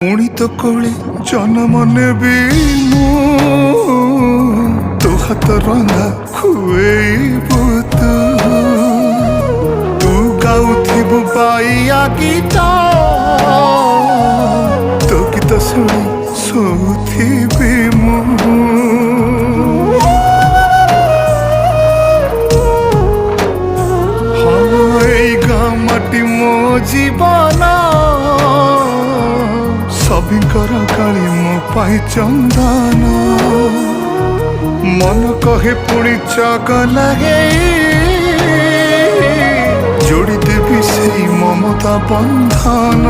ପୁଣି ତ କୋଳି ଜନମ ନେବି ମୁଁ ତୋ ହାତ ରନ୍ଧା ଖୁଏଇବୁ ତୁ ଗାଉଥିବୁ ବାଇଆ ଗୀତ ତୋ ଗୀତ ଶୁଣି ଶୋଉଥିବି ମୁଁ ହଁ ଏଇ ଗାଁ ମାଟି ମୋ ଜୀବନ सभिंकर काली मो पाई चंदन मन कहे पुणी चगलागे जोड़ी देवी से ममता बंधन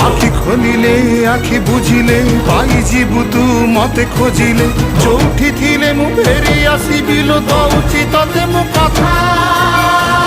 आखि खोलिले आखि बुझिले पाई जीवु तू मते खोजिले जोठी थिले मु फेरी आसीबि लो दउची तते मु कथा